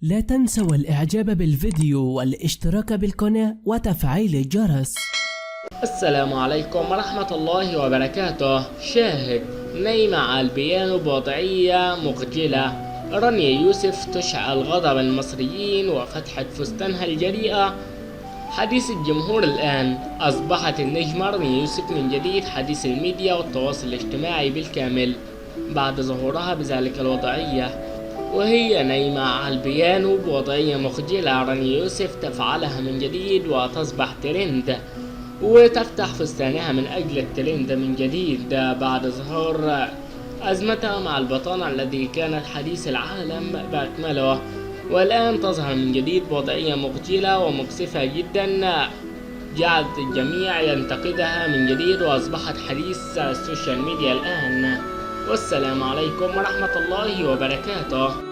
لا تنسوا الإعجاب بالفيديو والاشتراك بالقناة وتفعيل الجرس. السلام عليكم ورحمة الله وبركاته. شاهد نايمة على البيانو بوضعية مخجلة. رانيا يوسف تشعل غضب المصريين وفتحت فستانها الجريئة. حديث الجمهور الآن. أصبحت النجمة رانيا يوسف من جديد حديث الميديا والتواصل الاجتماعي بالكامل بعد ظهورها بذلك الوضعية، وهي نايمة على البيانو بوضعية مخجلة. رانيا يوسف تفعلها من جديد وتصبح ترند، وتفتح فستانها من أجل الترند من جديد بعد ظهور أزمتها مع البطانة الذي كانت حديث العالم بأكمله، والآن تظهر من جديد بوضعية مخجلة ومكسفة جدا جعلت الجميع ينتقدها من جديد، وأصبحت حديث السوشيال ميديا الآن. والسلام عليكم ورحمة الله وبركاته.